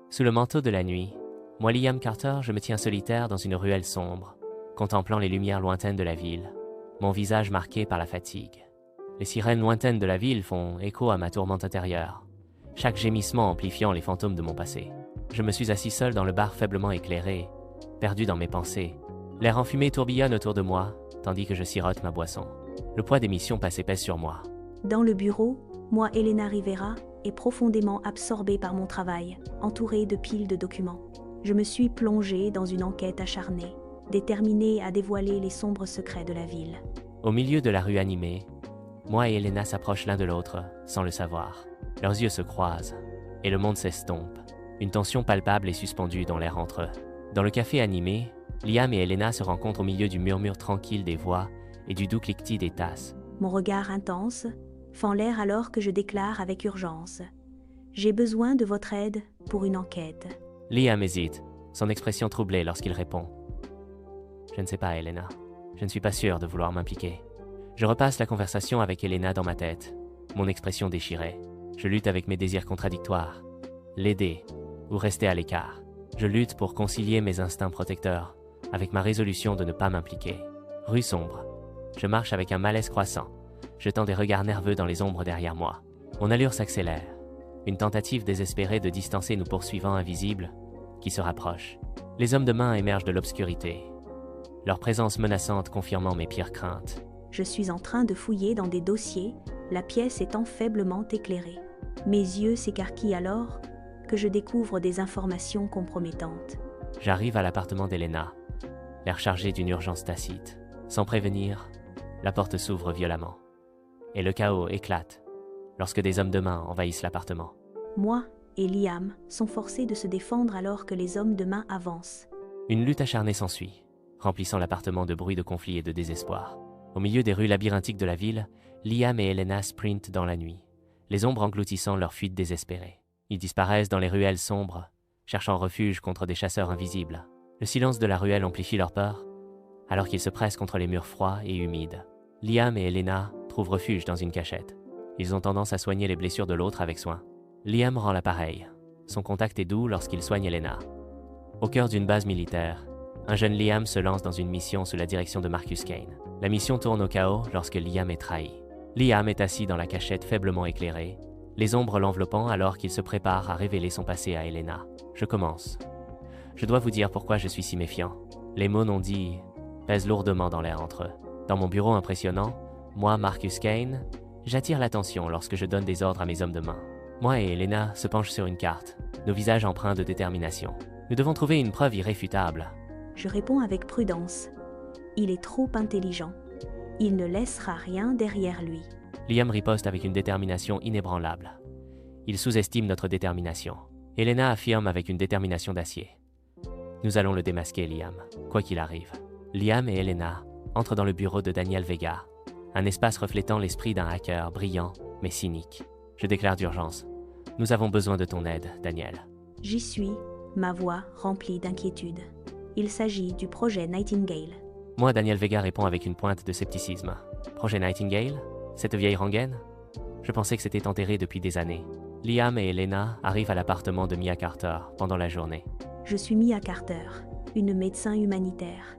Sous le manteau de la nuit, moi Liam Carter, je me tiens solitaire dans une ruelle sombre, contemplant les lumières lointaines de la ville, mon visage marqué par la fatigue. Les sirènes lointaines de la ville font écho à ma tourmente intérieure, chaque gémissement amplifiant les fantômes de mon passé. Je me suis assis seul dans le bar faiblement éclairé, perdu dans mes pensées. L'air enfumé tourbillonne autour de moi, tandis que je sirote ma boisson. Le poids des missions passe épais sur moi. Dans le bureau, moi, Elena Rivera, est profondément absorbée par mon travail, entourée de piles de documents. Je me suis plongée dans une enquête acharnée, déterminée à dévoiler les sombres secrets de la ville. Au milieu de la rue animée, moi et Elena s'approchent l'un de l'autre, sans le savoir. Leurs yeux se croisent, et le monde s'estompe. Une tension palpable est suspendue dans l'air entre eux. Dans le café animé, Liam et Elena se rencontrent au milieu du murmure tranquille des voix et du doux cliquetis des tasses. Mon regard intense fend l'air alors que je déclare avec urgence « J'ai besoin de votre aide pour une enquête. » Liam hésite, son expression troublée lorsqu'il répond. Je ne sais pas, Elena. Je ne suis pas sûr de vouloir m'impliquer. Je repasse la conversation avec Elena dans ma tête, mon expression déchirée. Je lutte avec mes désirs contradictoires. L'aider ou rester à l'écart. Je lutte pour concilier mes instincts protecteurs avec ma résolution de ne pas m'impliquer. Rue sombre. Je marche avec un malaise croissant, jetant des regards nerveux dans les ombres derrière moi. Mon allure s'accélère. Une tentative désespérée de distancer nos poursuivants invisibles qui se rapprochent. Les hommes de main émergent de l'obscurité, leur présence menaçante confirmant mes pires craintes. Je suis en train de fouiller dans des dossiers, la pièce étant faiblement éclairée. Mes yeux s'écarquillent alors que je découvre des informations compromettantes. J'arrive à l'appartement d'Elena, l'air chargé d'une urgence tacite. Sans prévenir, la porte s'ouvre violemment. Et le chaos éclate lorsque des hommes de main envahissent l'appartement. Moi et Liam sont forcés de se défendre alors que les hommes de main avancent. Une lutte acharnée s'ensuit, remplissant l'appartement de bruits de conflits et de désespoir. Au milieu des rues labyrinthiques de la ville, Liam et Elena sprintent dans la nuit, les ombres engloutissant leur fuite désespérée. Ils disparaissent dans les ruelles sombres, cherchant refuge contre des chasseurs invisibles. Le silence de la ruelle amplifie leur peur, alors qu'ils se pressent contre les murs froids et humides. Liam et Elena trouvent refuge dans une cachette. Ils ont tendance à soigner les blessures de l'autre avec soin. Liam rend l'appareil. Son contact est doux lorsqu'il soigne Elena. Au cœur d'une base militaire, un jeune Liam se lance dans une mission sous la direction de Marcus Kane. La mission tourne au chaos lorsque Liam est trahi. Liam est assis dans la cachette faiblement éclairée, les ombres l'enveloppant alors qu'il se prépare à révéler son passé à Elena. Je commence. Je dois vous dire pourquoi je suis si méfiant. Les mots non dits pèsent lourdement dans l'air entre eux. Dans mon bureau impressionnant, moi, Marcus Kane, j'attire l'attention lorsque je donne des ordres à mes hommes de main. Moi et Elena se penchent sur une carte, nos visages empreints de détermination. Nous devons trouver une preuve irréfutable. Je réponds avec prudence. Il est trop intelligent. Il ne laissera rien derrière lui. Liam riposte avec une détermination inébranlable. Il sous-estime notre détermination. Elena affirme avec une détermination d'acier. Nous allons le démasquer, Liam, quoi qu'il arrive. Liam et Elena entrent dans le bureau de Daniel Vega, un espace reflétant l'esprit d'un hacker brillant mais cynique. Je déclare d'urgence. Nous avons besoin de ton aide, Daniel. J'y suis, ma voix remplie d'inquiétude. Il s'agit du projet Nightingale. Moi, Daniel Vega répond avec une pointe de scepticisme. Projet Nightingale? Cette vieille rengaine? Je pensais que c'était enterré depuis des années. Liam et Elena arrivent à l'appartement de Mia Carter pendant la journée. Je suis Mia Carter, une médecin humanitaire.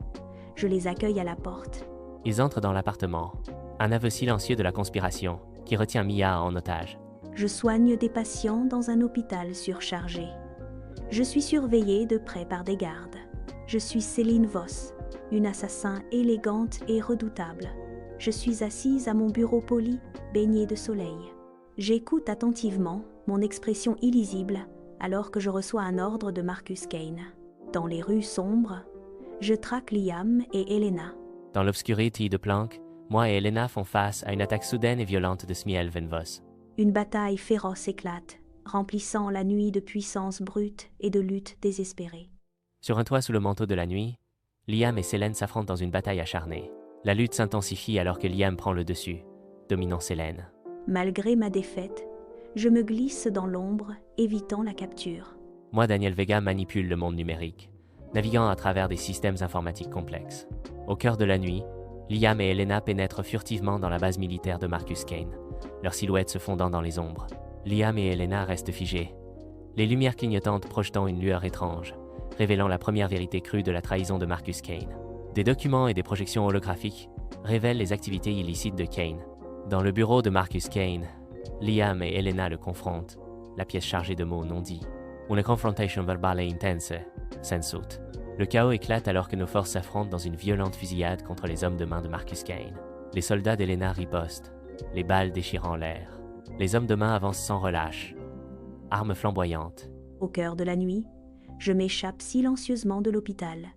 Je les accueille à la porte. Ils entrent dans l'appartement, un aveu silencieux de la conspiration qui retient Mia en otage. Je soigne des patients dans un hôpital surchargé. Je suis surveillée de près par des gardes. Je suis Céline Voss, une assassin élégante et redoutable. Je suis assise à mon bureau poli, baigné de soleil. J'écoute attentivement mon expression illisible alors que je reçois un ordre de Marcus Kane. Dans les rues sombres, je traque Liam et Elena. Dans l'obscurité de Planck, moi et Elena font face à une attaque soudaine et violente de Smiel Van Voss. Une bataille féroce éclate, remplissant la nuit de puissance brute et de lutte désespérée. Sur un toit sous le manteau de la nuit, Liam et Selene s'affrontent dans une bataille acharnée. La lutte s'intensifie alors que Liam prend le dessus, dominant Selene. Malgré ma défaite, je me glisse dans l'ombre, évitant la capture. Moi, Daniel Vega manipule le monde numérique, naviguant à travers des systèmes informatiques complexes. Au cœur de la nuit, Liam et Elena pénètrent furtivement dans la base militaire de Marcus Kane, leurs silhouettes se fondant dans les ombres. Liam et Elena restent figés, les lumières clignotantes projetant une lueur étrange, révélant la première vérité crue de la trahison de Marcus Kane. Des documents et des projections holographiques révèlent les activités illicites de Kane. Dans le bureau de Marcus Kane, Liam et Elena le confrontent, la pièce chargée de mots non dits. Une confrontation verbale intense, sensut. Le chaos éclate alors que nos forces s'affrontent dans une violente fusillade contre les hommes de main de Marcus Kane. Les soldats d'Elena ripostent, les balles déchirant l'air. Les hommes de main avancent sans relâche, armes flamboyantes. Au cœur de la nuit, je m'échappe silencieusement de l'hôpital,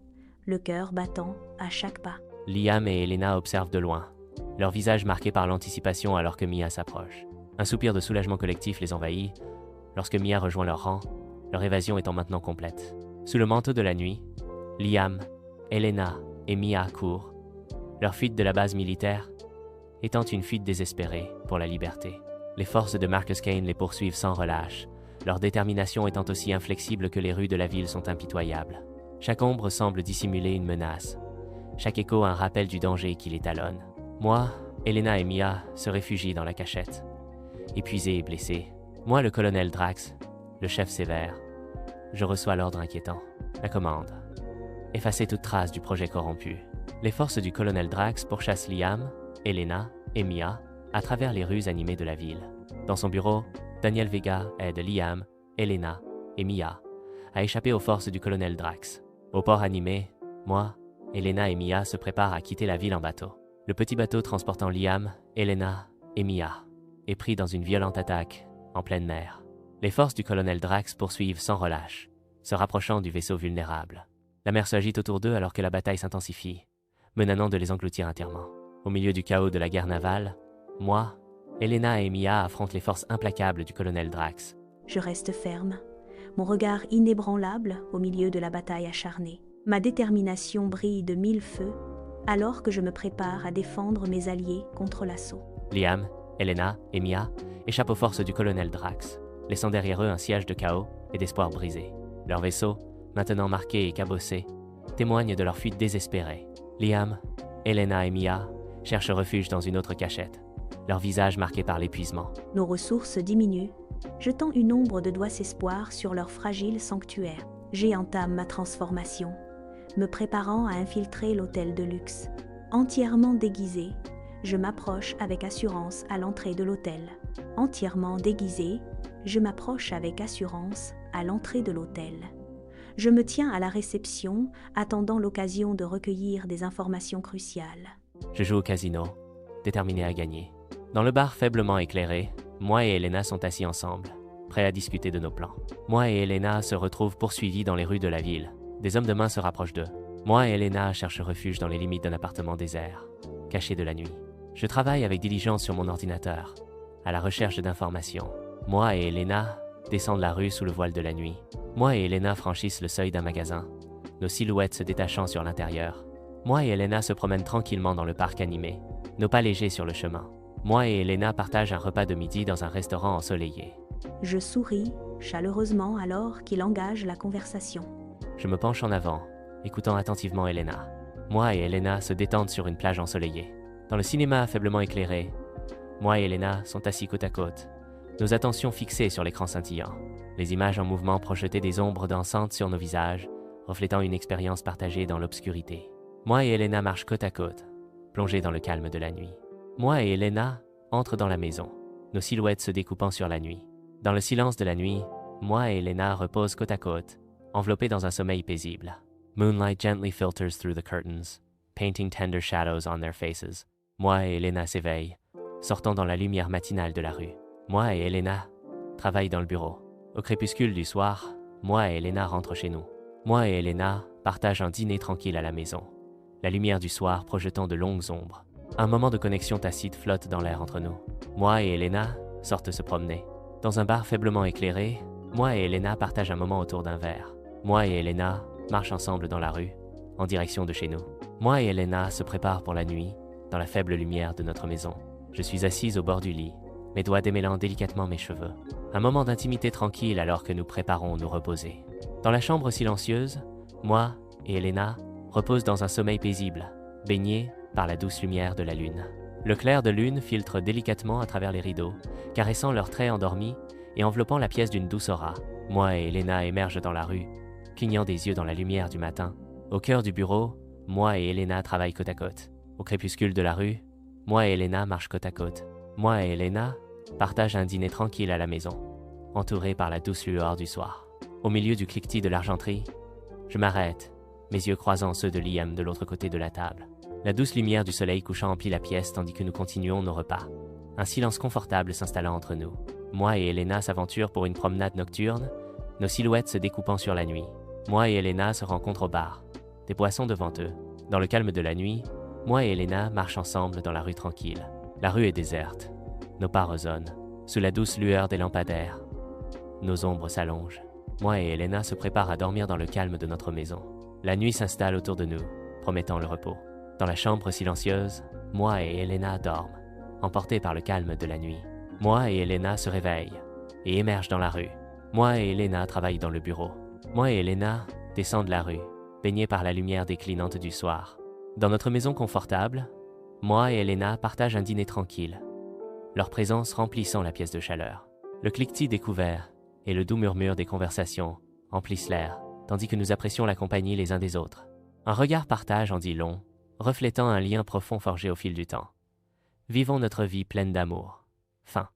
le cœur battant à chaque pas. Liam et Elena observent de loin, leur visage marqué par l'anticipation alors que Mia s'approche. Un soupir de soulagement collectif les envahit lorsque Mia rejoint leur rang, leur évasion étant maintenant complète. Sous le manteau de la nuit, Liam, Elena et Mia courent, leur fuite de la base militaire étant une fuite désespérée pour la liberté. Les forces de Marcus Kane les poursuivent sans relâche, leur détermination étant aussi inflexible que les rues de la ville sont impitoyables. Chaque ombre semble dissimuler une menace, chaque écho un rappel du danger qui les talonne. Moi, Elena et Mia se réfugient dans la cachette. Épuisés et blessés, moi le colonel Drax, le chef sévère, je reçois l'ordre inquiétant, la commande. Effacer toute trace du projet corrompu. Les forces du colonel Drax pourchassent Liam, Elena et Mia à travers les rues animées de la ville. Dans son bureau, Daniel Vega aide Liam, Elena et Mia à échapper aux forces du colonel Drax. Au port animé, moi, Elena et Mia se préparent à quitter la ville en bateau. Le petit bateau transportant Liam, Elena et Mia est pris dans une violente attaque en pleine mer. Les forces du colonel Drax poursuivent sans relâche, se rapprochant du vaisseau vulnérable. La mer s'agite autour d'eux alors que la bataille s'intensifie, menaçant de les engloutir entièrement. Au milieu du chaos de la guerre navale, moi, Elena et Mia affrontent les forces implacables du colonel Drax. Je reste ferme, mon regard inébranlable au milieu de la bataille acharnée. Ma détermination brille de mille feux, alors que je me prépare à défendre mes alliés contre l'assaut. Liam, Elena et Mia échappent aux forces du colonel Drax, laissant derrière eux un siège de chaos et d'espoir brisé. Leur vaisseau, maintenant marqué et cabossé, témoigne de leur fuite désespérée. Liam, Elena et Mia cherchent refuge dans une autre cachette, leur visage marqué par l'épuisement. Nos ressources diminuent, jetant une ombre de douce espoir sur leur fragile sanctuaire. J'entame ma transformation, me préparant à infiltrer l'hôtel de luxe. Entièrement déguisé, je m'approche avec assurance à l'entrée de l'hôtel. Entièrement déguisé, je m'approche avec assurance à l'entrée de l'hôtel. Je me tiens à la réception, attendant l'occasion de recueillir des informations cruciales. Je joue au casino, déterminé à gagner. Dans le bar faiblement éclairé, moi et Elena sont assis ensemble, prêts à discuter de nos plans. Moi et Elena se retrouvent poursuivis dans les rues de la ville. Des hommes de main se rapprochent d'eux. Moi et Elena cherchent refuge dans les limites d'un appartement désert, caché de la nuit. Je travaille avec diligence sur mon ordinateur, à la recherche d'informations. Moi et Elena descendent la rue sous le voile de la nuit. Moi et Elena franchissent le seuil d'un magasin, nos silhouettes se détachant sur l'intérieur. Moi et Elena se promènent tranquillement dans le parc animé, nos pas légers sur le chemin. Moi et Elena partagent un repas de midi dans un restaurant ensoleillé. Je souris chaleureusement alors qu'il engage la conversation. Je me penche en avant, écoutant attentivement Elena. Moi et Elena se détendent sur une plage ensoleillée. Dans le cinéma faiblement éclairé, moi et Elena sont assis côte à côte, nos attentions fixées sur l'écran scintillant. Les images en mouvement projetaient des ombres dansantes sur nos visages, reflétant une expérience partagée dans l'obscurité. Moi et Elena marchent côte à côte, plongés dans le calme de la nuit. Moi et Elena entrent dans la maison, nos silhouettes se découpant sur la nuit. Dans le silence de la nuit, moi et Elena reposent côte à côte, enveloppés dans un sommeil paisible. Moonlight gently filters through the curtains, painting tender shadows on their faces. Moi et Elena s'éveillent, sortant dans la lumière matinale de la rue. Moi et Elena travaillent dans le bureau. Au crépuscule du soir, moi et Elena rentrent chez nous. Moi et Elena partagent un dîner tranquille à la maison, la lumière du soir projetant de longues ombres. Un moment de connexion tacite flotte dans l'air entre nous. Moi et Elena sortent se promener. Dans un bar faiblement éclairé, moi et Elena partagent un moment autour d'un verre. Moi et Elena marchent ensemble dans la rue, en direction de chez nous. Moi et Elena se préparent pour la nuit, dans la faible lumière de notre maison. Je suis assise au bord du lit, mes doigts démêlant délicatement mes cheveux. Un moment d'intimité tranquille alors que nous préparons nous reposer. Dans la chambre silencieuse, moi et Elena reposent dans un sommeil paisible, baignés par la douce lumière de la lune. Le clair de lune filtre délicatement à travers les rideaux, caressant leurs traits endormis et enveloppant la pièce d'une douce aura. Moi et Elena émergent dans la rue, clignant des yeux dans la lumière du matin. Au cœur du bureau, moi et Elena travaillent côte à côte. Au crépuscule de la rue, moi et Elena marchent côte à côte. Moi et Elena partagent un dîner tranquille à la maison, entourés par la douce lueur du soir. Au milieu du cliquetis de l'argenterie, je m'arrête, mes yeux croisant ceux de Liam de l'autre côté de la table. La douce lumière du soleil couchant emplit la pièce tandis que nous continuons nos repas. Un silence confortable s'installa entre nous. Moi et Elena s'aventurent pour une promenade nocturne, nos silhouettes se découpant sur la nuit. Moi et Elena se rencontrent au bar, des boissons devant eux. Dans le calme de la nuit, moi et Elena marchent ensemble dans la rue tranquille. La rue est déserte. Nos pas résonnent, sous la douce lueur des lampadaires. Nos ombres s'allongent. Moi et Elena se préparent à dormir dans le calme de notre maison. La nuit s'installe autour de nous, promettant le repos. Dans la chambre silencieuse, moi et Elena dorment, emportés par le calme de la nuit. Moi et Elena se réveillent et émergent dans la rue. Moi et Elena travaillent dans le bureau. Moi et Elena descendent la rue, baignés par la lumière déclinante du soir. Dans notre maison confortable, moi et Elena partagent un dîner tranquille, leur présence remplissant la pièce de chaleur. Le cliquetis des couverts et le doux murmure des conversations emplissent l'air, tandis que nous apprécions la compagnie les uns des autres. Un regard partage en dit long, reflétant un lien profond forgé au fil du temps. Vivons notre vie pleine d'amour. Fin.